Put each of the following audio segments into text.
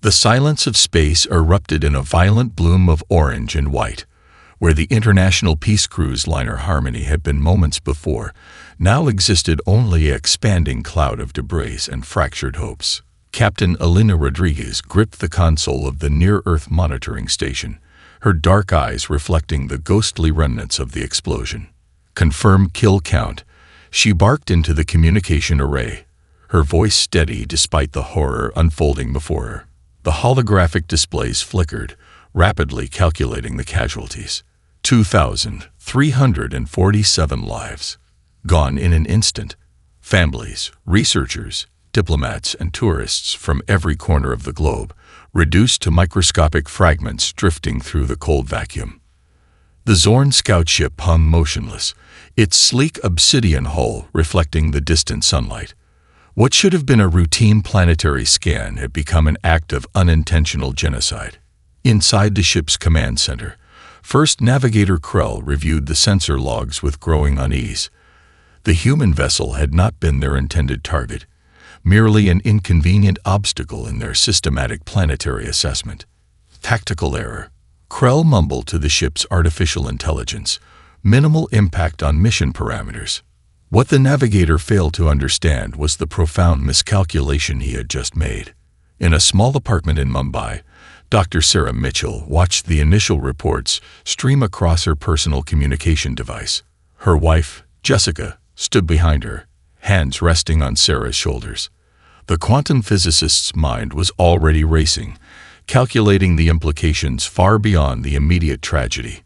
The silence of space erupted in a violent bloom of orange and white. Where the international peace cruise liner Harmony had been moments before, now existed only an expanding cloud of debris and fractured hopes. Captain Elena Rodriguez gripped the console of the near-Earth monitoring station, her dark eyes reflecting the ghostly remnants of the explosion. Confirm kill count. She barked into the communication array, her voice steady despite the horror unfolding before her. The holographic displays flickered, rapidly calculating the casualties. 2,347 lives. Gone in an instant. Families, researchers, diplomats, and tourists from every corner of the globe, reduced to microscopic fragments drifting through the cold vacuum. The Zorn scout ship hung motionless, its sleek obsidian hull reflecting the distant sunlight. What should have been a routine planetary scan had become an act of unintentional genocide. Inside the ship's command center, First Navigator Krell reviewed the sensor logs with growing unease. The human vessel had not been their intended target, merely an inconvenient obstacle in their systematic planetary assessment. Tactical error. Krell mumbled to the ship's artificial intelligence, minimal impact on mission parameters. What the navigator failed to understand was the profound miscalculation he had just made. In a small apartment in Mumbai, Dr. Sarah Mitchell watched the initial reports stream across her personal communication device. Her wife, Jessica, stood behind her, hands resting on Sarah's shoulders. The quantum physicist's mind was already racing, calculating the implications far beyond the immediate tragedy.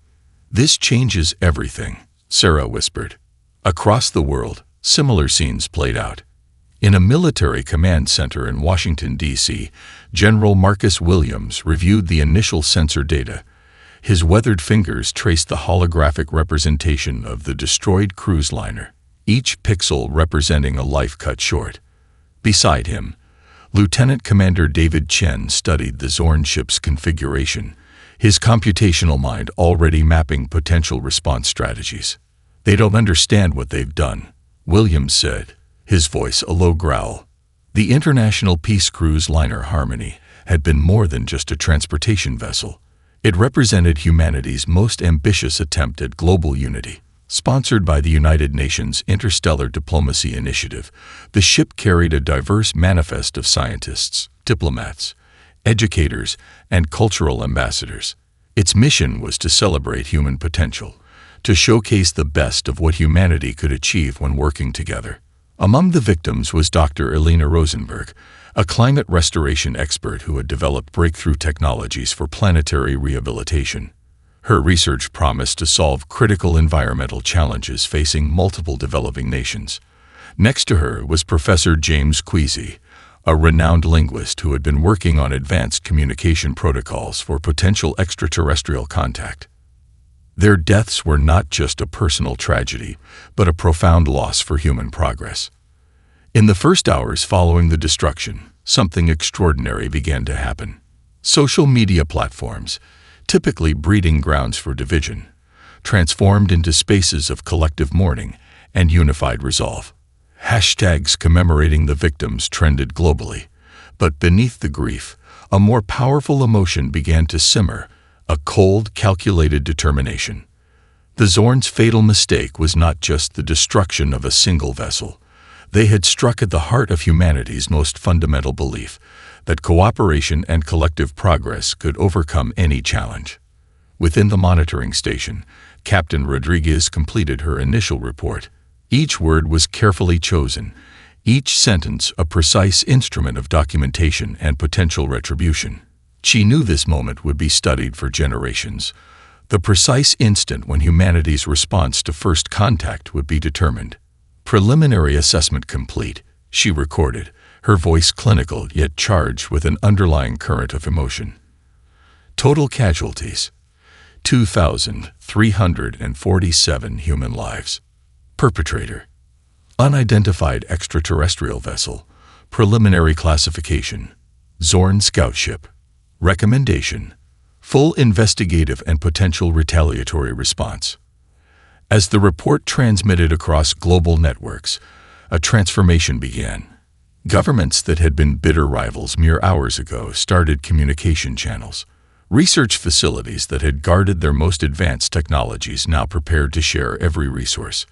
"This changes everything," Sarah whispered. Across the world, similar scenes played out. In a military command center in Washington, D.C., General Marcus Williams reviewed the initial sensor data. His weathered fingers traced the holographic representation of the destroyed cruise liner, each pixel representing a life cut short. Beside him, Lieutenant Commander David Chen studied the Zorn ship's configuration, his computational mind already mapping potential response strategies. "They don't understand what they've done," Williams said, his voice a low growl. The international peace cruise liner Harmony had been more than just a transportation vessel. It represented humanity's most ambitious attempt at global unity. Sponsored by the United Nations Interstellar Diplomacy Initiative, the ship carried a diverse manifest of scientists, diplomats, educators, and cultural ambassadors. Its mission was to celebrate human potential, to showcase the best of what humanity could achieve when working together. Among the victims was Dr. Elena Rosenberg, a climate restoration expert who had developed breakthrough technologies for planetary rehabilitation. Her research promised to solve critical environmental challenges facing multiple developing nations. Next to her was Professor James Queasy, a renowned linguist who had been working on advanced communication protocols for potential extraterrestrial contact. Their deaths were not just a personal tragedy, but a profound loss for human progress. In the first hours following the destruction, something extraordinary began to happen. Social media platforms, typically breeding grounds for division, transformed into spaces of collective mourning and unified resolve. Hashtags commemorating the victims trended globally, but beneath the grief, a more powerful emotion began to simmer, a cold, calculated determination. The Zorn's fatal mistake was not just the destruction of a single vessel. They had struck at the heart of humanity's most fundamental belief, that cooperation and collective progress could overcome any challenge. Within the monitoring station, Captain Rodriguez completed her initial report. Each word was carefully chosen, each sentence a precise instrument of documentation and potential retribution. She knew this moment would be studied for generations. The precise instant when humanity's response to first contact would be determined. "Preliminary assessment complete," she recorded, her voice clinical yet charged with an underlying current of emotion. Total casualties: 2,347 human lives. Perpetrator: unidentified extraterrestrial vessel. Preliminary classification: Zorn scout ship. Recommendation: full investigative and potential retaliatory response. As the report transmitted across global networks, a transformation began. Governments that had been bitter rivals mere hours ago started communication channels. Research facilities that had guarded their most advanced technologies now prepared to share every resource.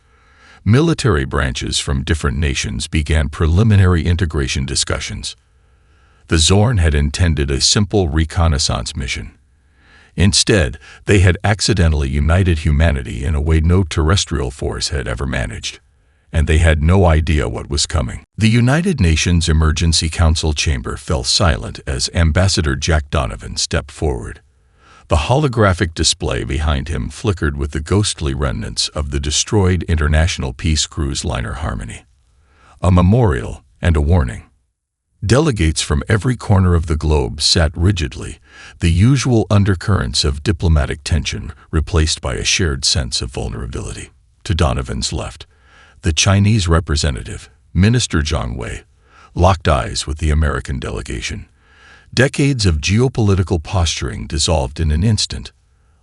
Military branches from different nations began preliminary integration discussions. The Zorn had intended a simple reconnaissance mission. Instead, they had accidentally united humanity in a way no terrestrial force had ever managed. And they had no idea what was coming. The United Nations Emergency Council chamber fell silent as Ambassador Jack Donovan stepped forward. The holographic display behind him flickered with the ghostly remnants of the destroyed international peace cruise liner Harmony. A memorial and a warning. Delegates from every corner of the globe sat rigidly, the usual undercurrents of diplomatic tension replaced by a shared sense of vulnerability. To Donovan's left, the Chinese representative, Minister Zhang Wei, locked eyes with the American delegation. Decades of geopolitical posturing dissolved in an instant.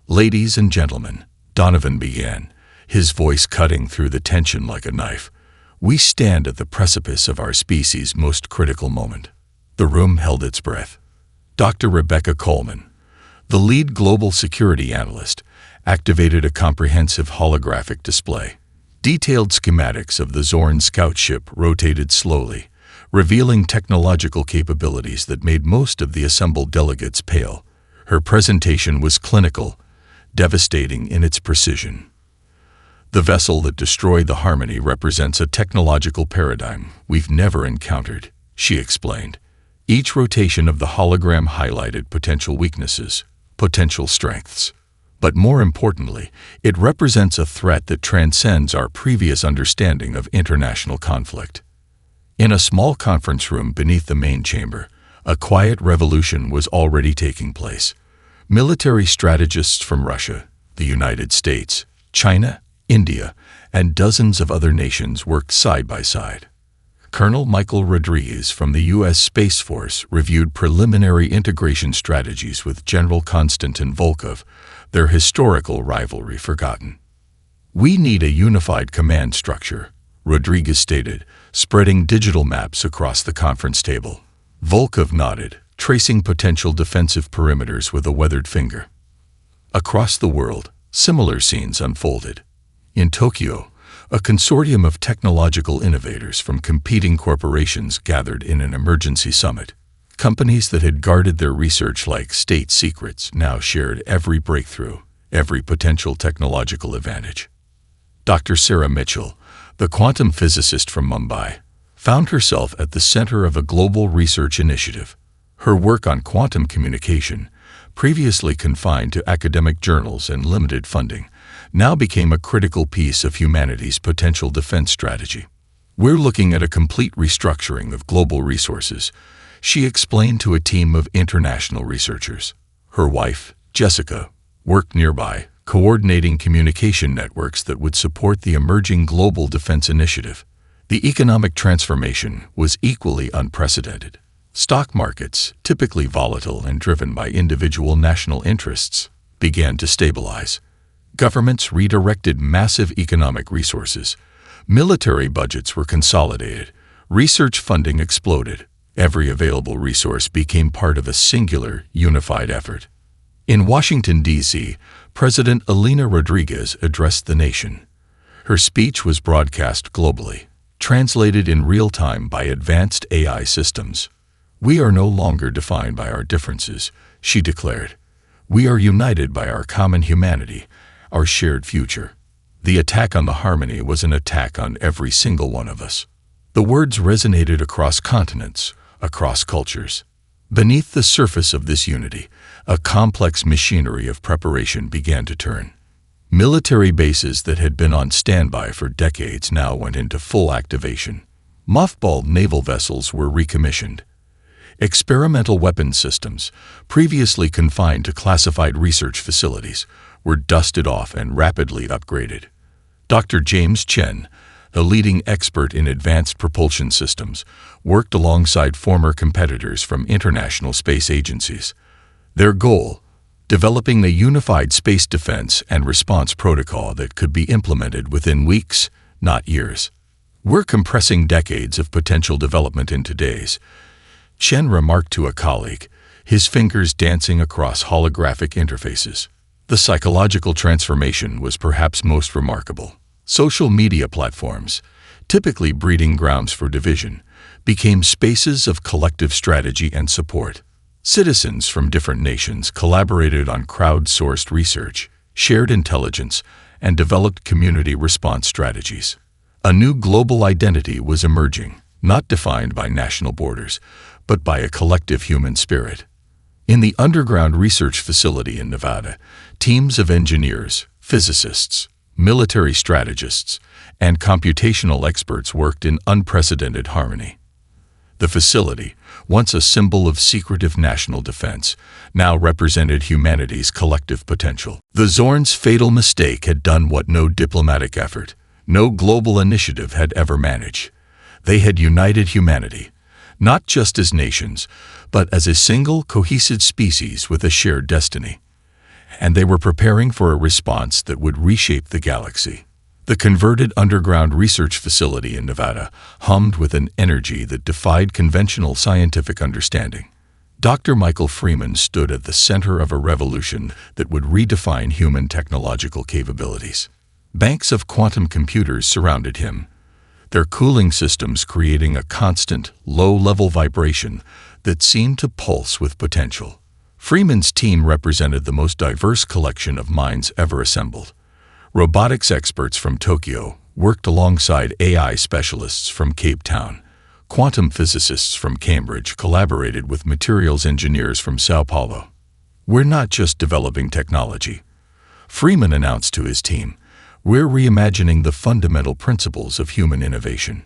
"Ladies and gentlemen," Donovan began, his voice cutting through the tension like a knife, "we stand at the precipice of our species' most critical moment." The room held its breath. Dr. Rebecca Coleman, the lead global security analyst, activated a comprehensive holographic display. Detailed schematics of the Zorn scout ship rotated slowly, revealing technological capabilities that made most of the assembled delegates pale. Her presentation was clinical, devastating in its precision. "The vessel that destroyed the Harmony represents a technological paradigm we've never encountered," she explained. Each rotation of the hologram highlighted potential weaknesses, potential strengths. But more importantly, it represents a threat that transcends our previous understanding of international conflict. In a small conference room beneath the main chamber, a quiet revolution was already taking place. Military strategists from Russia, the United States, China, India, and dozens of other nations worked side by side. Colonel Michael Rodriguez from the U.S. Space Force reviewed preliminary integration strategies with General Konstantin Volkov, their historical rivalry forgotten. "We need a unified command structure," Rodriguez stated, spreading digital maps across the conference table. Volkov nodded, tracing potential defensive perimeters with a weathered finger. Across the world, similar scenes unfolded. In Tokyo, a consortium of technological innovators from competing corporations gathered in an emergency summit. Companies that had guarded their research like state secrets now shared every breakthrough, every potential technological advantage. Dr. Sarah Mitchell, the quantum physicist from Mumbai, found herself at the center of a global research initiative. Her work on quantum communication, previously confined to academic journals and limited funding, now became a critical piece of humanity's potential defense strategy. "We're looking at a complete restructuring of global resources," she explained to a team of international researchers. Her wife, Jessica, worked nearby, coordinating communication networks that would support the emerging global defense initiative. The economic transformation was equally unprecedented. Stock markets, typically volatile and driven by individual national interests, began to stabilize. Governments redirected massive economic resources. Military budgets were consolidated. Research funding exploded. Every available resource became part of a singular, unified effort. In Washington, D.C., President Elena Rodriguez addressed the nation. Her speech was broadcast globally, translated in real time by advanced AI systems. "We are no longer defined by our differences," she declared. "We are united by our common humanity, our shared future." The attack on the Harmony was an attack on every single one of us. The words resonated across continents, across cultures. Beneath the surface of this unity, a complex machinery of preparation began to turn. Military bases that had been on standby for decades now went into full activation. Mothballed naval vessels were recommissioned. Experimental weapons systems, previously confined to classified research facilities, were dusted off and rapidly upgraded. Dr. James Chen, a leading expert in advanced propulsion systems, worked alongside former competitors from international space agencies. Their goal: developing a unified space defense and response protocol that could be implemented within weeks, not years. "We're compressing decades of potential development into days," Chen remarked to a colleague, his fingers dancing across holographic interfaces. The psychological transformation was perhaps most remarkable. Social media platforms, typically breeding grounds for division, became spaces of collective strategy and support. Citizens from different nations collaborated on crowdsourced research, shared intelligence, and developed community response strategies. A new global identity was emerging, not defined by national borders, but by a collective human spirit. In the underground research facility in Nevada, teams of engineers, physicists, military strategists, and computational experts worked in unprecedented harmony. The facility, once a symbol of secretive national defense, now represented humanity's collective potential. The Zorn's fatal mistake had done what no diplomatic effort, no global initiative had ever managed. They had united humanity, not just as nations, but as a single cohesive species with a shared destiny. And they were preparing for a response that would reshape the galaxy. The converted underground research facility in Nevada hummed with an energy that defied conventional scientific understanding. Dr. Michael Freeman stood at the center of a revolution that would redefine human technological capabilities. Banks of quantum computers surrounded him, their cooling systems creating a constant, low-level vibration that seemed to pulse with potential. Freeman's team represented the most diverse collection of minds ever assembled. Robotics experts from Tokyo worked alongside AI specialists from Cape Town. Quantum physicists from Cambridge collaborated with materials engineers from Sao Paulo. "We're not just developing technology," Freeman announced to his team. "We're reimagining the fundamental principles of human innovation."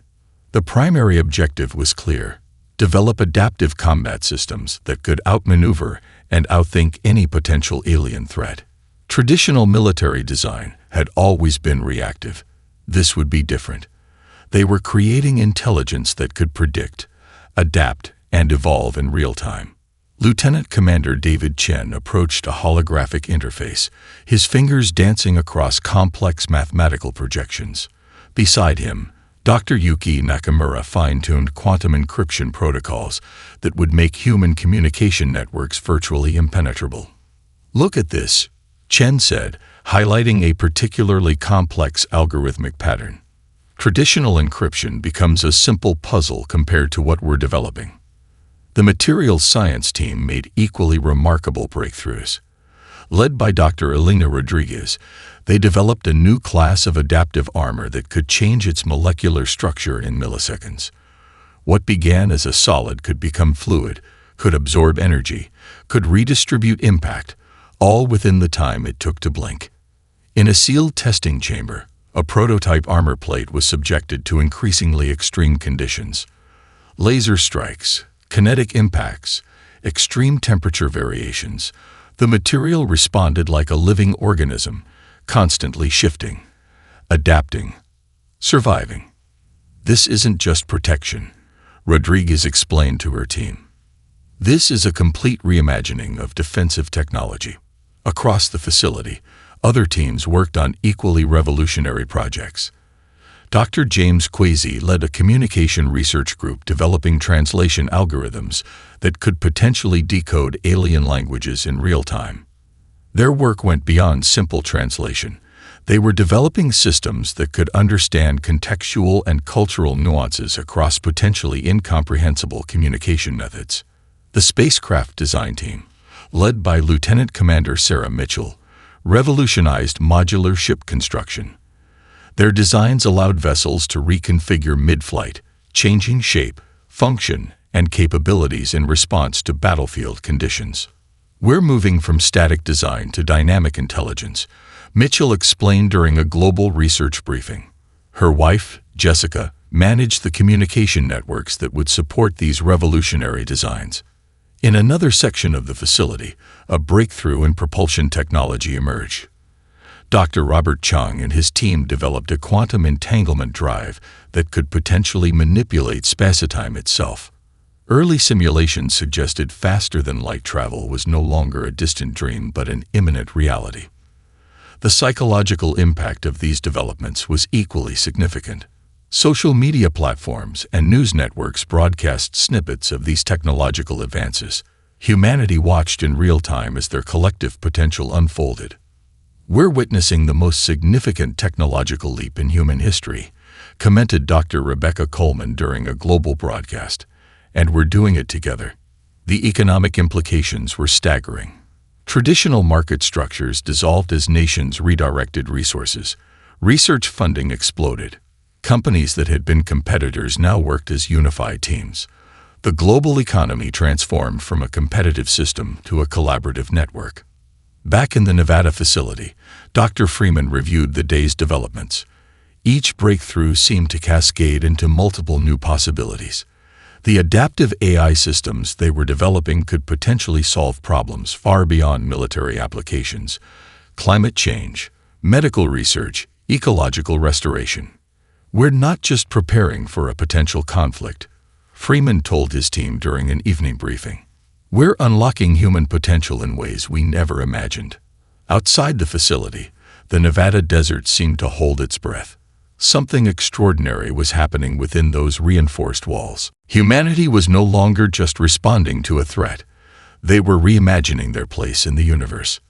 The primary objective was clear: develop adaptive combat systems that could outmaneuver and outthink any potential alien threat. Traditional military design had always been reactive. This would be different. They were creating intelligence that could predict, adapt, and evolve in real time. Lieutenant Commander David Chen approached a holographic interface, his fingers dancing across complex mathematical projections. Beside him, Dr. Yuki Nakamura fine-tuned quantum encryption protocols that would make human communication networks virtually impenetrable. "Look at this," Chen said, highlighting a particularly complex algorithmic pattern. "Traditional encryption becomes a simple puzzle compared to what we're developing." The materials science team made equally remarkable breakthroughs. Led by Dr. Elena Rodriguez, they developed a new class of adaptive armor that could change its molecular structure in milliseconds. What began as a solid could become fluid, could absorb energy, could redistribute impact, all within the time it took to blink. In a sealed testing chamber, a prototype armor plate was subjected to increasingly extreme conditions. Laser strikes, kinetic impacts, extreme temperature variations. The material responded like a living organism, constantly shifting, adapting, surviving. "This isn't just protection," Rodriguez explained to her team. "This is a complete reimagining of defensive technology." Across the facility, other teams worked on equally revolutionary projects. Dr. James Kwesi led a communication research group developing translation algorithms that could potentially decode alien languages in real time. Their work went beyond simple translation. They were developing systems that could understand contextual and cultural nuances across potentially incomprehensible communication methods. The spacecraft design team, led by Lieutenant Commander Sarah Mitchell, revolutionized modular ship construction. Their designs allowed vessels to reconfigure mid-flight, changing shape, function, and capabilities in response to battlefield conditions. "We're moving from static design to dynamic intelligence," Mitchell explained during a global research briefing. Her wife, Jessica, managed the communication networks that would support these revolutionary designs. In another section of the facility, a breakthrough in propulsion technology emerged. Dr. Robert Chung and his team developed a quantum entanglement drive that could potentially manipulate spacetime itself. Early simulations suggested faster-than-light travel was no longer a distant dream but an imminent reality. The psychological impact of these developments was equally significant. Social media platforms and news networks broadcast snippets of these technological advances. Humanity watched in real time as their collective potential unfolded. "We're witnessing the most significant technological leap in human history," commented Dr. Rebecca Coleman during a global broadcast, "and we're doing it together." The economic implications were staggering. Traditional market structures dissolved as nations redirected resources. Research funding exploded. Companies that had been competitors now worked as unified teams. The global economy transformed from a competitive system to a collaborative network. Back in the Nevada facility, Dr. Freeman reviewed the day's developments. Each breakthrough seemed to cascade into multiple new possibilities. The adaptive AI systems they were developing could potentially solve problems far beyond military applications: climate change, medical research, ecological restoration. "We're not just preparing for a potential conflict," Freeman told his team during an evening briefing. "We're unlocking human potential in ways we never imagined." Outside the facility, the Nevada desert seemed to hold its breath. Something extraordinary was happening within those reinforced walls. Humanity was no longer just responding to a threat. They were reimagining their place in the universe.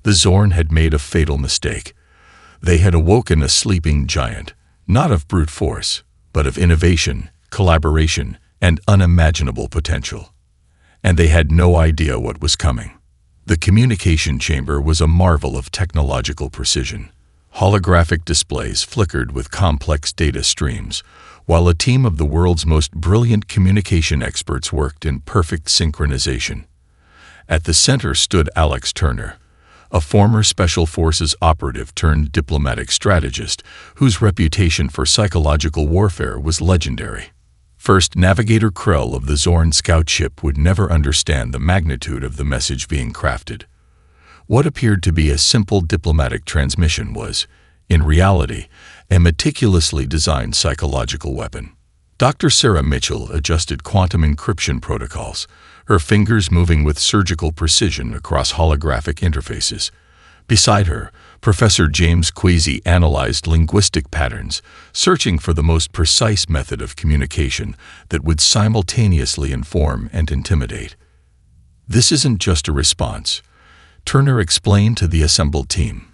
The Zorn had made a fatal mistake. They had awoken a sleeping giant, not of brute force, but of innovation, collaboration, and unimaginable potential. And they had no idea what was coming. The communication chamber was a marvel of technological precision. Holographic displays flickered with complex data streams, while a team of the world's most brilliant communication experts worked in perfect synchronization. At the center stood Alex Turner, a former Special Forces operative turned diplomatic strategist whose reputation for psychological warfare was legendary. First Navigator Krell of the Zorn scout ship would never understand the magnitude of the message being crafted. What appeared to be a simple diplomatic transmission was, in reality, a meticulously designed psychological weapon. Dr. Sarah Mitchell adjusted quantum encryption protocols, her fingers moving with surgical precision across holographic interfaces. Beside her, Professor James Queasy analyzed linguistic patterns, searching for the most precise method of communication that would simultaneously inform and intimidate. "This isn't just a response," Turner explained to the assembled team.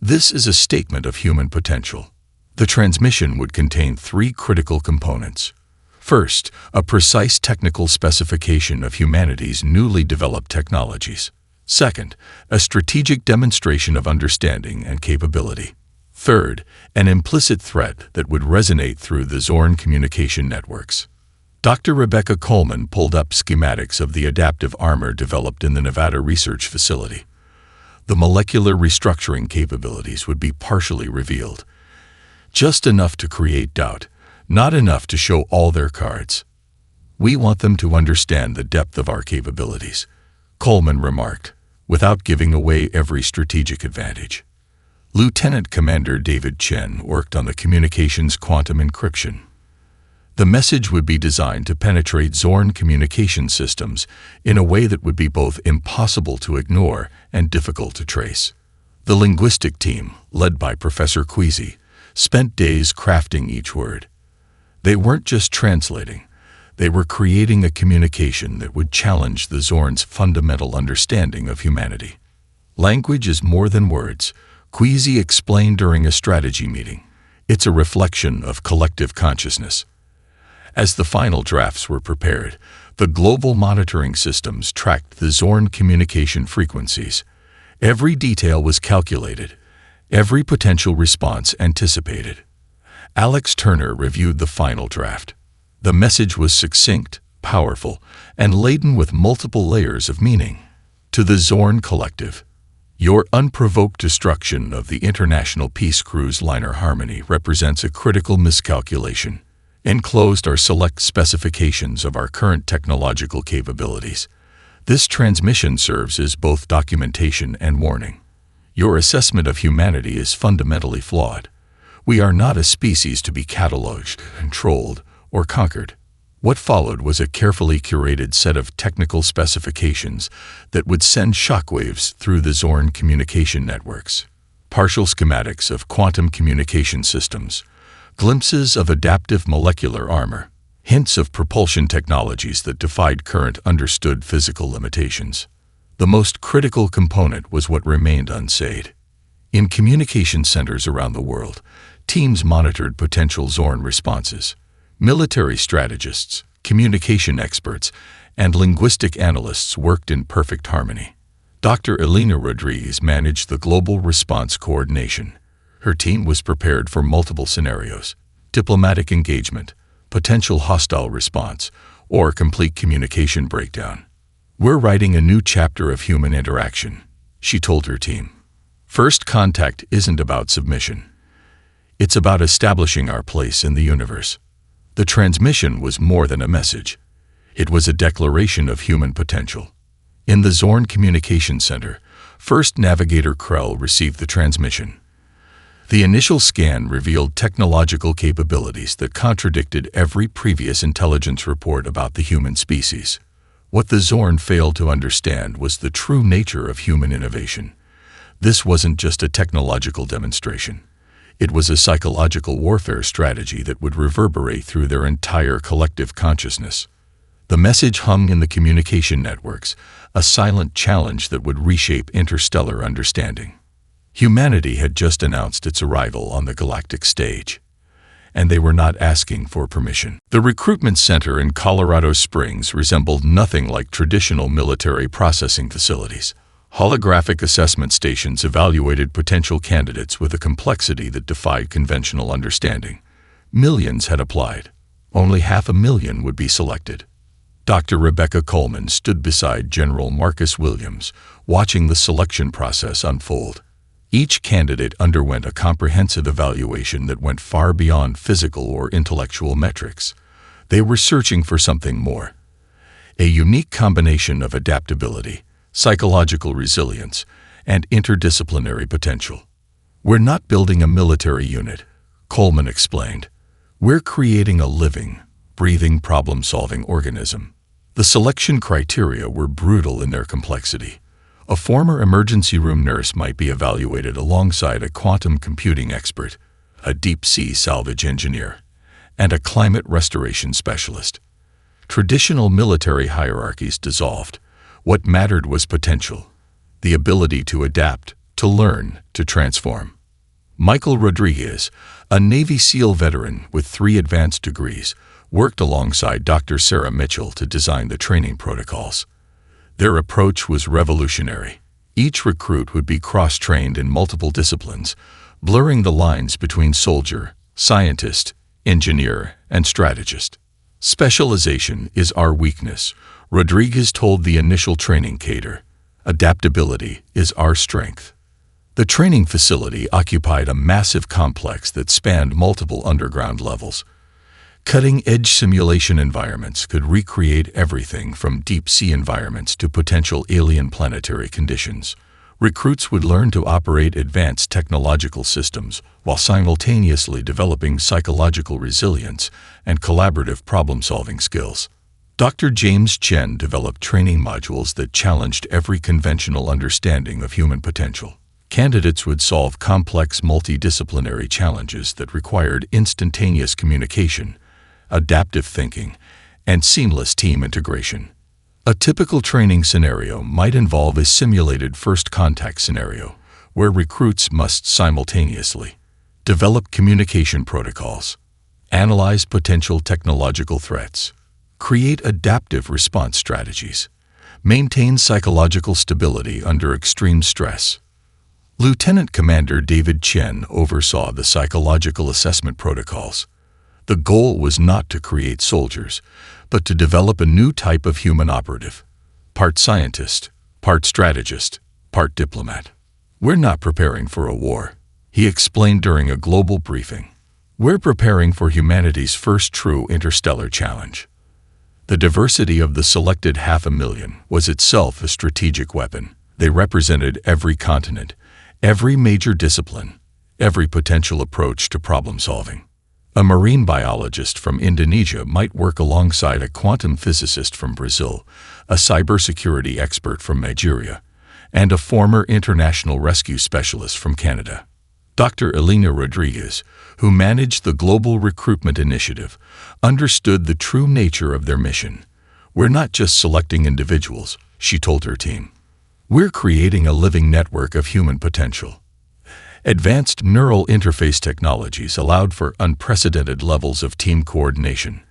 "This is a statement of human potential." The transmission would contain three critical components. First, a precise technical specification of humanity's newly developed technologies. Second, a strategic demonstration of understanding and capability. Third, an implicit threat that would resonate through the Zorn communication networks. Dr. Rebecca Coleman pulled up schematics of the adaptive armor developed in the Nevada research facility. The molecular restructuring capabilities would be partially revealed. Just enough to create doubt, not enough to show all their cards. "We want them to understand the depth of our capabilities," Coleman remarked, without giving away every strategic advantage. Lieutenant Commander David Chen worked on the communications quantum encryption. The message would be designed to penetrate Zorn communication systems in a way that would be both impossible to ignore and difficult to trace. The linguistic team, led by Professor Queasy, spent days crafting each word. They weren't just translating. They were creating a communication that would challenge the Zorn's fundamental understanding of humanity. "Language is more than words," Queasy explained during a strategy meeting. "It's a reflection of collective consciousness." As the final drafts were prepared, the global monitoring systems tracked the Zorn communication frequencies. Every detail was calculated, every potential response anticipated. Alex Turner reviewed the final draft. The message was succinct, powerful, and laden with multiple layers of meaning. To the Zorn Collective, your unprovoked destruction of the International Peace Cruise liner Harmony represents a critical miscalculation. Enclosed are select specifications of our current technological capabilities. This transmission serves as both documentation and warning. Your assessment of humanity is fundamentally flawed. We are not a species to be cataloged, controlled, or conquered. What followed was a carefully curated set of technical specifications that would send shockwaves through the Zorn communication networks. Partial schematics of quantum communication systems, glimpses of adaptive molecular armor, hints of propulsion technologies that defied current understood physical limitations. The most critical component was what remained unsayed. In communication centers around the world, teams monitored potential Zorn responses. Military strategists, communication experts, and linguistic analysts worked in perfect harmony. Dr. Elena Rodriguez managed the global response coordination. Her team was prepared for multiple scenarios: diplomatic engagement, potential hostile response, or complete communication breakdown. "We're writing a new chapter of human interaction," she told her team. "First contact isn't about submission. It's about establishing our place in the universe." The transmission was more than a message. It was a declaration of human potential. In the Zorn Communication Center, First Navigator Krell received the transmission. The initial scan revealed technological capabilities that contradicted every previous intelligence report about the human species. What the Zorn failed to understand was the true nature of human innovation. This wasn't just a technological demonstration. It was a psychological warfare strategy that would reverberate through their entire collective consciousness. The message hung in the communication networks, a silent challenge that would reshape interstellar understanding. Humanity had just announced its arrival on the galactic stage, and they were not asking for permission. The recruitment center in Colorado Springs resembled nothing like traditional military processing facilities. Holographic assessment stations evaluated potential candidates with a complexity that defied conventional understanding. Millions had applied. Only 500,000 would be selected. Dr. Rebecca Coleman stood beside General Marcus Williams, watching the selection process unfold. Each candidate underwent a comprehensive evaluation that went far beyond physical or intellectual metrics. They were searching for something more: a unique combination of adaptability, psychological resilience, and interdisciplinary potential. "We're not building a military unit," Coleman explained. "We're creating a living, breathing, problem-solving organism." The selection criteria were brutal in their complexity. A former emergency room nurse might be evaluated alongside a quantum computing expert, a deep-sea salvage engineer, and a climate restoration specialist. Traditional military hierarchies dissolved. What mattered was potential, the ability to adapt, to learn, to transform. Michael Rodriguez, a Navy SEAL veteran with 3 advanced degrees, worked alongside Dr. Sarah Mitchell to design the training protocols. Their approach was revolutionary. Each recruit would be cross-trained in multiple disciplines, blurring the lines between soldier, scientist, engineer, and strategist. "Specialization is our weakness," Rodriguez told the initial training cadre. "Adaptability is our strength." The training facility occupied a massive complex that spanned multiple underground levels. Cutting-edge simulation environments could recreate everything from deep-sea environments to potential alien planetary conditions. Recruits would learn to operate advanced technological systems while simultaneously developing psychological resilience and collaborative problem-solving skills. Dr. James Chen developed training modules that challenged every conventional understanding of human potential. Candidates would solve complex multidisciplinary challenges that required instantaneous communication, adaptive thinking, and seamless team integration. A typical training scenario might involve a simulated first contact scenario, where recruits must simultaneously develop communication protocols, analyze potential technological threats, create adaptive response strategies, maintain psychological stability under extreme stress. Lieutenant Commander David Chen oversaw the psychological assessment protocols. The goal was not to create soldiers, but to develop a new type of human operative, part scientist, part strategist, part diplomat. "We're not preparing for a war," he explained during a global briefing. "We're preparing for humanity's first true interstellar challenge." The diversity of the selected 500,000 was itself a strategic weapon. They represented every continent, every major discipline, every potential approach to problem-solving. A marine biologist from Indonesia might work alongside a quantum physicist from Brazil, a cybersecurity expert from Nigeria, and a former international rescue specialist from Canada. Dr. Elena Rodriguez, who managed the Global Recruitment Initiative, understood the true nature of their mission. "We're not just selecting individuals," she told her team. "We're creating a living network of human potential." Advanced neural interface technologies allowed for unprecedented levels of team coordination.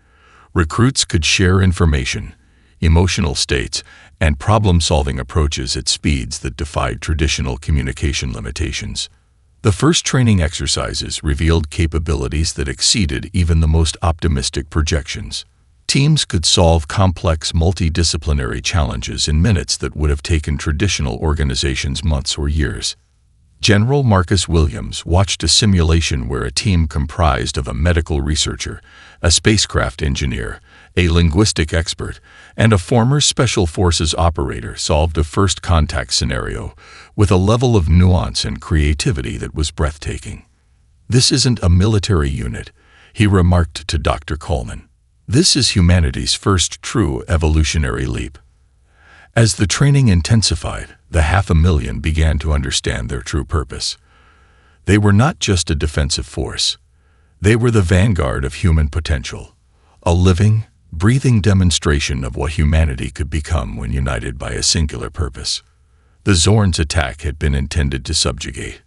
Recruits could share information, emotional states, and problem-solving approaches at speeds that defied traditional communication limitations. The first training exercises revealed capabilities that exceeded even the most optimistic projections. Teams could solve complex multidisciplinary challenges in minutes that would have taken traditional organizations months or years. General Marcus Williams watched a simulation where a team comprised of a medical researcher, a spacecraft engineer, a linguistic expert, and a former Special Forces operator solved a first contact scenario with a level of nuance and creativity that was breathtaking. "This isn't a military unit," he remarked to Dr. Coleman. "This is humanity's first true evolutionary leap." As the training intensified, the 500,000 began to understand their true purpose. They were not just a defensive force. They were the vanguard of human potential, a living, breathing demonstration of what humanity could become when united by a singular purpose. The Zorn's attack had been intended to subjugate.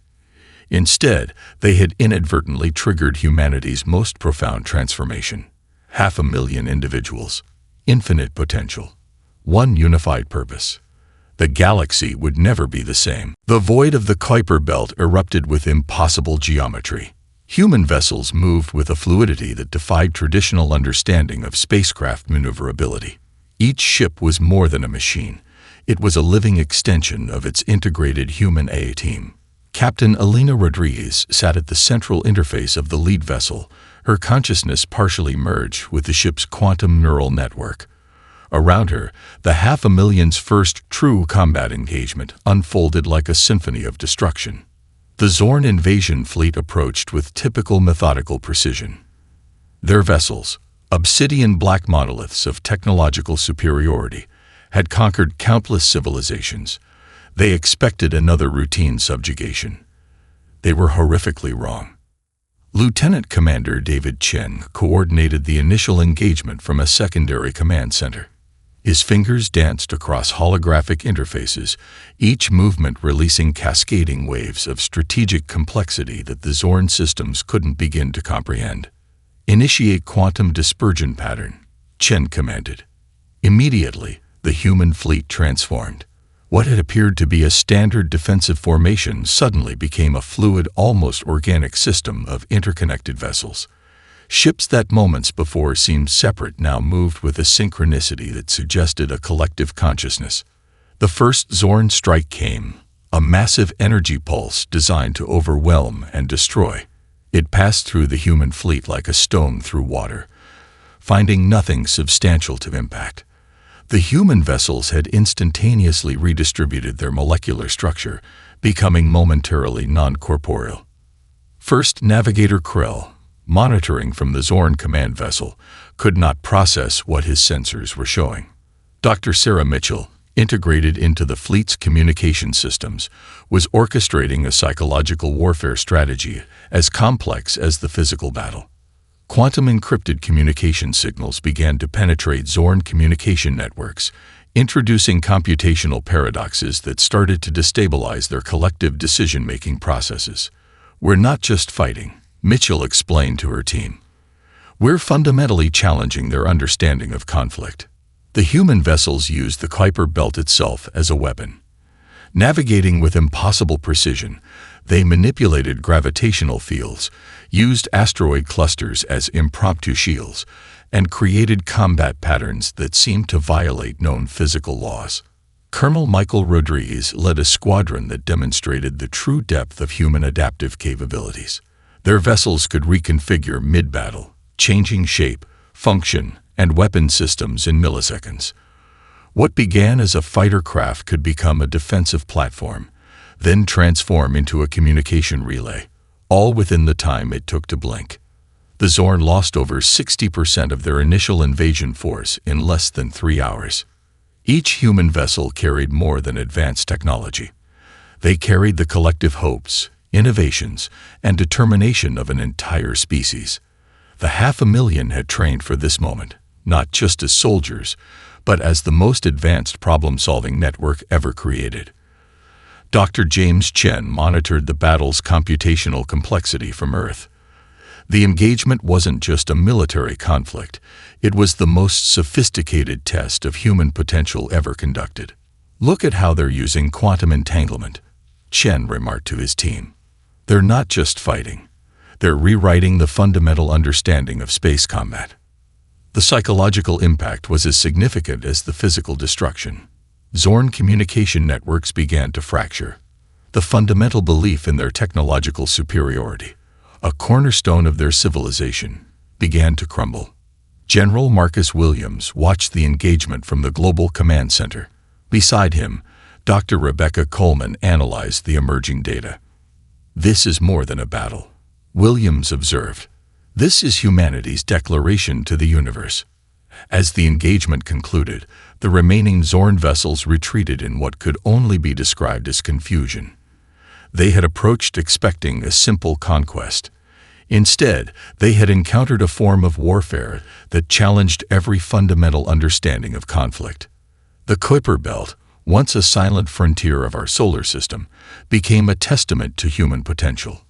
Instead, they had inadvertently triggered humanity's most profound transformation. 500,000 individuals, infinite potential, one unified purpose. The galaxy would never be the same. The void of the Kuiper Belt erupted with impossible geometry. Human vessels moved with a fluidity that defied traditional understanding of spacecraft maneuverability. Each ship was more than a machine. It was a living extension of its integrated human A team. Captain Elena Rodriguez sat at the central interface of the lead vessel, her consciousness partially merged with the ship's quantum neural network. Around her, the 500,000's first true combat engagement unfolded like a symphony of destruction. The Zorn invasion fleet approached with typical methodical precision. Their vessels, obsidian black monoliths of technological superiority, had conquered countless civilizations. They expected another routine subjugation. They were horrifically wrong. Lieutenant Commander David Chen coordinated the initial engagement from a secondary command center. His fingers danced across holographic interfaces, each movement releasing cascading waves of strategic complexity that the Zorn systems couldn't begin to comprehend. "Initiate quantum dispersion pattern," Chen commanded. Immediately, the human fleet transformed. What had appeared to be a standard defensive formation suddenly became a fluid, almost organic system of interconnected vessels. Ships that moments before seemed separate now moved with a synchronicity that suggested a collective consciousness. The first Zorn strike came, a massive energy pulse designed to overwhelm and destroy. It passed through the human fleet like a stone through water, finding nothing substantial to impact. The human vessels had instantaneously redistributed their molecular structure, becoming momentarily non-corporeal. First Navigator Krell, monitoring from the Zorn command vessel, could not process what his sensors were showing. Dr. Sarah Mitchell, integrated into the fleet's communication systems, was orchestrating a psychological warfare strategy as complex as the physical battle. Quantum encrypted communication signals began to penetrate Zorn communication networks, introducing computational paradoxes that started to destabilize their collective decision-making processes. "We're not just fighting," Mitchell explained to her team. "We're fundamentally challenging their understanding of conflict." The human vessels used the Kuiper Belt itself as a weapon. Navigating with impossible precision, they manipulated gravitational fields, used asteroid clusters as impromptu shields, and created combat patterns that seemed to violate known physical laws. Colonel Michael Rodriguez led a squadron that demonstrated the true depth of human adaptive capabilities. Their vessels could reconfigure mid-battle, changing shape, function, and weapon systems in milliseconds. What began as a fighter craft could become a defensive platform, then transform into a communication relay, all within the time it took to blink. The Zorn lost over 60% of their initial invasion force in less than 3 hours. Each human vessel carried more than advanced technology. They carried the collective hopes, innovations, and determination of an entire species. The 500,000 had trained for this moment, not just as soldiers, but as the most advanced problem-solving network ever created. Dr. James Chen monitored the battle's computational complexity from Earth. The engagement wasn't just a military conflict, it was the most sophisticated test of human potential ever conducted. "Look at how they're using quantum entanglement," Chen remarked to his team. "They're not just fighting, they're rewriting the fundamental understanding of space combat." The psychological impact was as significant as the physical destruction. Zorn communication networks began to fracture. The fundamental belief in their technological superiority, a cornerstone of their civilization, began to crumble. General Marcus Williams watched the engagement from the Global Command Center. Beside him, Dr. Rebecca Coleman analyzed the emerging data. "This is more than a battle," Williams observed. "This is humanity's declaration to the universe." As the engagement concluded, the remaining Zorn vessels retreated in what could only be described as confusion. They had approached expecting a simple conquest. Instead, they had encountered a form of warfare that challenged every fundamental understanding of conflict. The Kuiper Belt, once a silent frontier of our solar system, became a testament to human potential.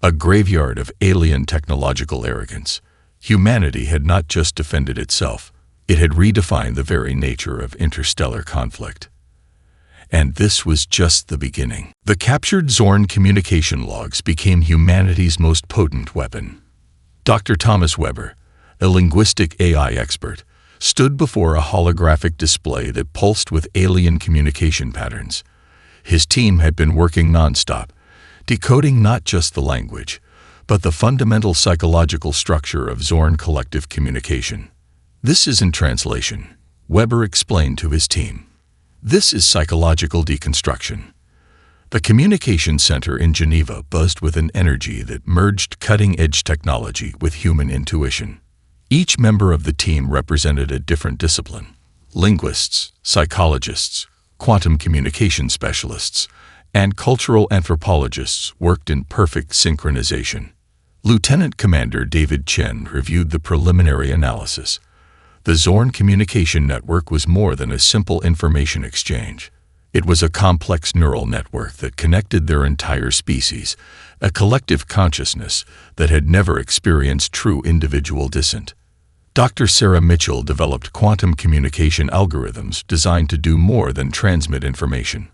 A graveyard of alien technological arrogance. Humanity had not just defended itself, it had redefined the very nature of interstellar conflict. And this was just the beginning. The captured Zorn communication logs became humanity's most potent weapon. Dr. Thomas Weber, a linguistic AI expert, stood before a holographic display that pulsed with alien communication patterns. His team had been working nonstop, decoding not just the language, but the fundamental psychological structure of Zorn collective communication. "This isn't translation," Weber explained to his team. "This is psychological deconstruction." The communication center in Geneva buzzed with an energy that merged cutting-edge technology with human intuition. Each member of the team represented a different discipline. Linguists, psychologists, quantum communication specialists, and cultural anthropologists worked in perfect synchronization. Lieutenant Commander David Chen reviewed the preliminary analysis. The Zorn communication network was more than a simple information exchange. It was a complex neural network that connected their entire species, a collective consciousness that had never experienced true individual dissent. Dr. Sarah Mitchell developed quantum communication algorithms designed to do more than transmit information.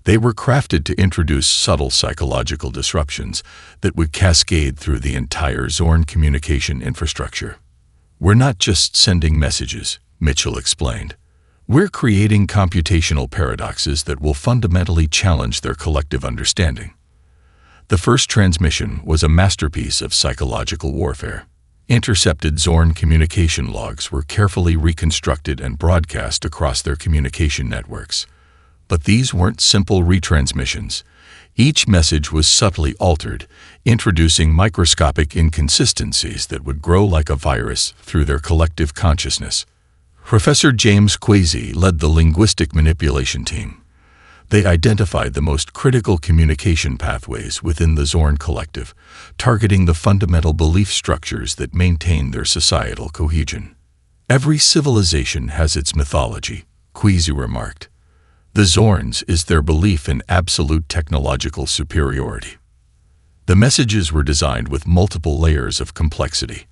They were crafted to introduce subtle psychological disruptions that would cascade through the entire Zorn communication infrastructure. "We're not just sending messages," Mitchell explained. "We're creating computational paradoxes that will fundamentally challenge their collective understanding." The first transmission was a masterpiece of psychological warfare. Intercepted Zorn communication logs were carefully reconstructed and broadcast across their communication networks. But these weren't simple retransmissions. Each message was subtly altered, introducing microscopic inconsistencies that would grow like a virus through their collective consciousness. Professor James Kwesi led the linguistic manipulation team. They identified the most critical communication pathways within the Zorn collective, targeting the fundamental belief structures that maintain their societal cohesion. "Every civilization has its mythology," Kwesi remarked. "The Zorns is their belief in absolute technological superiority." The messages were designed with multiple layers of complexity.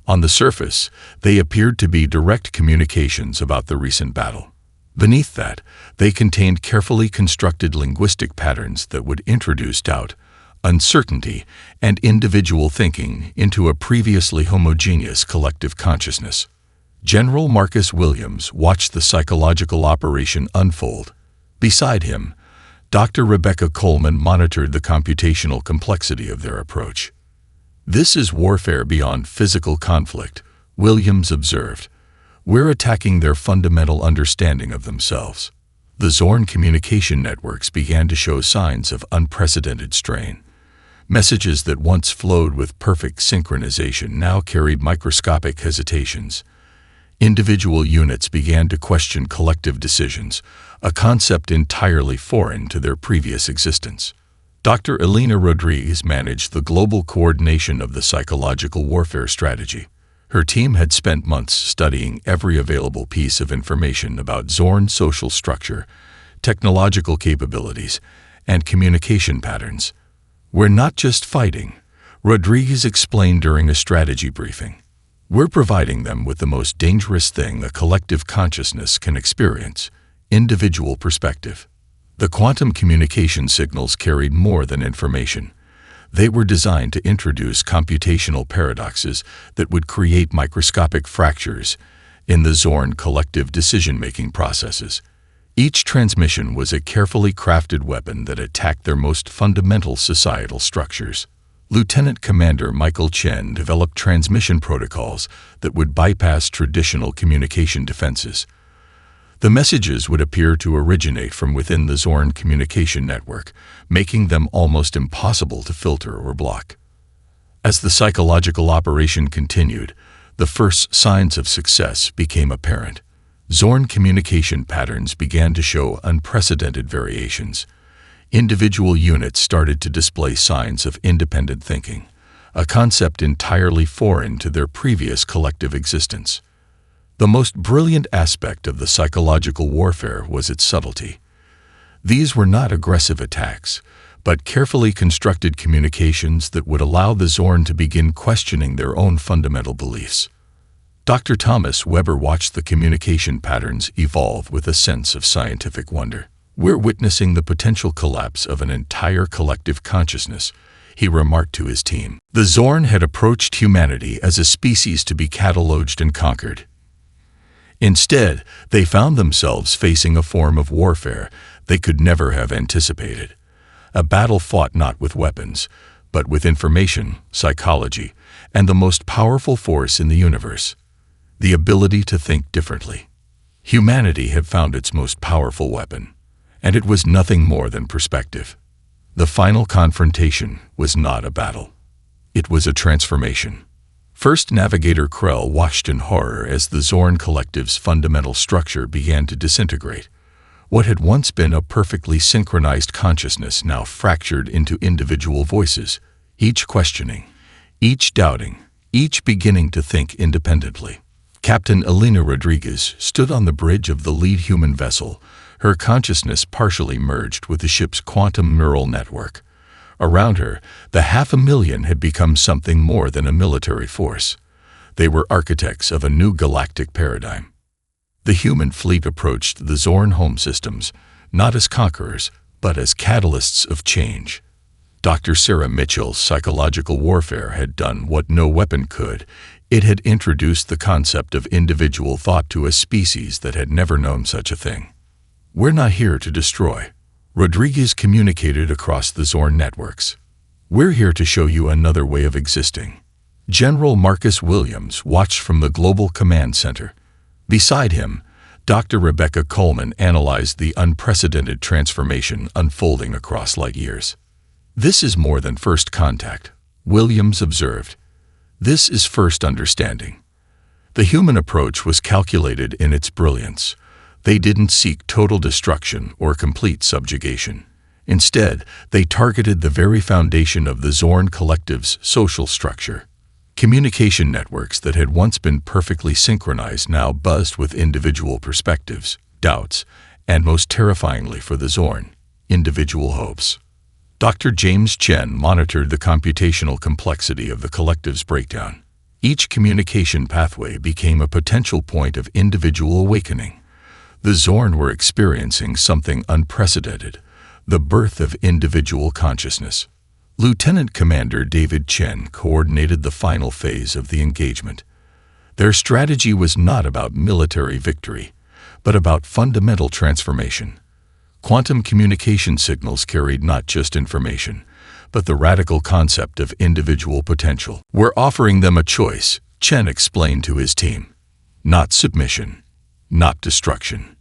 On the surface, they appeared to be direct communications about the recent battle. Beneath that, they contained carefully constructed linguistic patterns that would introduce doubt, uncertainty, and individual thinking into a previously homogeneous collective consciousness. General Marcus Williams watched the psychological operation unfold. Beside him, Dr. Rebecca Coleman monitored the computational complexity of their approach. "This is warfare beyond physical conflict," Williams observed. "We're attacking their fundamental understanding of themselves." The Zorn communication networks began to show signs of unprecedented strain. Messages that once flowed with perfect synchronization now carried microscopic hesitations. Individual units began to question collective decisions, a concept entirely foreign to their previous existence. Dr. Elena Rodriguez managed the global coordination of the psychological warfare strategy. Her team had spent months studying every available piece of information about Zorn social structure, technological capabilities, and communication patterns. "We're not just fighting," Rodriguez explained during a strategy briefing. "We're providing them with the most dangerous thing a collective consciousness can experience: individual perspective." The quantum communication signals carried more than information. They were designed to introduce computational paradoxes that would create microscopic fractures in the Zorn collective decision-making processes. Each transmission was a carefully crafted weapon that attacked their most fundamental societal structures. Lieutenant Commander Michael Chen developed transmission protocols that would bypass traditional communication defenses. The messages would appear to originate from within the Zorn communication network, making them almost impossible to filter or block. As the psychological operation continued, the first signs of success became apparent. Zorn communication patterns began to show unprecedented variations. Individual units started to display signs of independent thinking, a concept entirely foreign to their previous collective existence. The most brilliant aspect of the psychological warfare was its subtlety. These were not aggressive attacks, but carefully constructed communications that would allow the Zorn to begin questioning their own fundamental beliefs. Dr. Thomas Weber watched the communication patterns evolve with a sense of scientific wonder. "We're witnessing the potential collapse of an entire collective consciousness," he remarked to his team. The Zorn had approached humanity as a species to be cataloged and conquered. Instead, they found themselves facing a form of warfare they could never have anticipated. A battle fought not with weapons, but with information, psychology, and the most powerful force in the universe: the ability to think differently. Humanity had found its most powerful weapon, and it was nothing more than perspective. The final confrontation was not a battle. It was a transformation. First Navigator Krell watched in horror as the Zorn collective's fundamental structure began to disintegrate. What had once been a perfectly synchronized consciousness now fractured into individual voices, each questioning, each doubting, each beginning to think independently. Captain Elena Rodriguez stood on the bridge of the lead human vessel, her consciousness partially merged with the ship's quantum neural network. Around her, the 500,000 had become something more than a military force. They were architects of a new galactic paradigm. The human fleet approached the Zorn home systems, not as conquerors, but as catalysts of change. Dr. Sarah Mitchell's psychological warfare had done what no weapon could. It had introduced the concept of individual thought to a species that had never known such a thing. "We're not here to destroy," Rodriguez communicated across the Zorn networks. "We're here to show you another way of existing." General Marcus Williams watched from the Global Command Center. Beside him, Dr. Rebecca Coleman analyzed the unprecedented transformation unfolding across light years. "This is more than first contact," Williams observed. "This is first understanding." The human approach was calculated in its brilliance. They didn't seek total destruction or complete subjugation. Instead, they targeted the very foundation of the Zorn collective's social structure. Communication networks that had once been perfectly synchronized now buzzed with individual perspectives, doubts, and most terrifyingly for the Zorn, individual hopes. Dr. James Chen monitored the computational complexity of the collective's breakdown. Each communication pathway became a potential point of individual awakening. The Zorn were experiencing something unprecedented: the birth of individual consciousness. Lieutenant Commander David Chen coordinated the final phase of the engagement. Their strategy was not about military victory, but about fundamental transformation. Quantum communication signals carried not just information, but the radical concept of individual potential. "We're offering them a choice," Chen explained to his team. "Not submission, not destruction.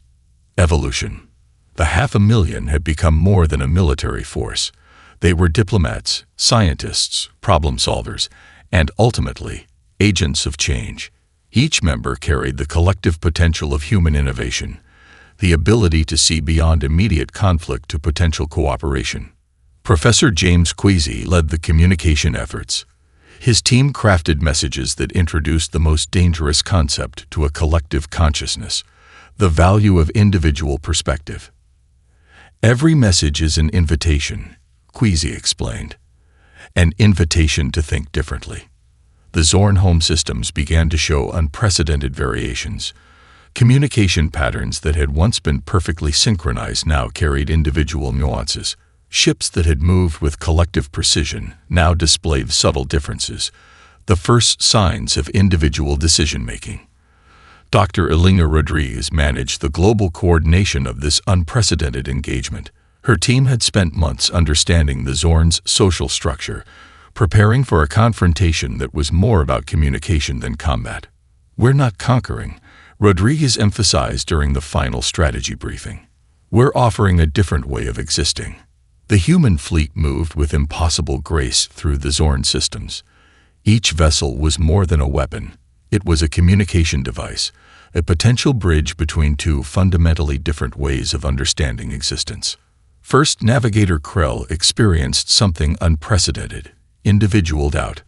Evolution." The 500,000 had become more than a military force. They were diplomats, scientists, problem solvers, and ultimately, agents of change. Each member carried the collective potential of human innovation, the ability to see beyond immediate conflict to potential cooperation. Professor James Queasy led the communication efforts. His team crafted messages that introduced the most dangerous concept to a collective consciousness, the value of individual perspective. Every message is an invitation, Queasy explained. An invitation to think differently. The Zorn home systems began to show unprecedented variations. Communication patterns that had once been perfectly synchronized now carried individual nuances. Ships that had moved with collective precision now displayed subtle differences, the first signs of individual decision-making. Dr. Elena Rodriguez managed the global coordination of this unprecedented engagement. Her team had spent months understanding the Zorn's social structure, preparing for a confrontation that was more about communication than combat. "We're not conquering," Rodriguez emphasized during the final strategy briefing. "We're offering a different way of existing." The human fleet moved with impossible grace through the Zorn systems. Each vessel was more than a weapon. It was a communication device, a potential bridge between two fundamentally different ways of understanding existence. First Navigator Krell experienced something unprecedented, individual doubt.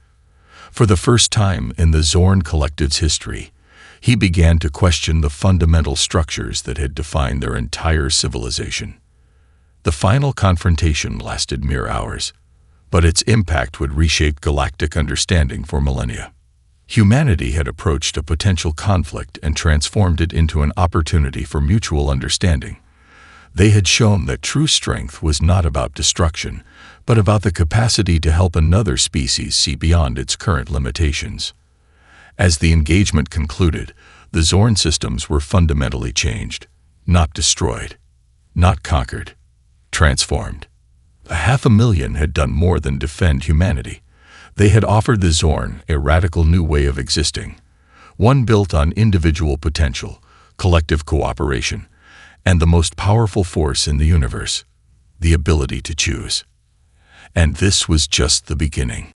For the first time in the Zorn collective's history, he began to question the fundamental structures that had defined their entire civilization. The final confrontation lasted mere hours, but its impact would reshape galactic understanding for millennia. Humanity had approached a potential conflict and transformed it into an opportunity for mutual understanding. They had shown that true strength was not about destruction, but about the capacity to help another species see beyond its current limitations. As the engagement concluded, the Zorn systems were fundamentally changed, not destroyed, not conquered, transformed. 500,000 had done more than defend humanity. They had offered the Zorn a radical new way of existing, one built on individual potential, collective cooperation, and the most powerful force in the universe, the ability to choose. And this was just the beginning.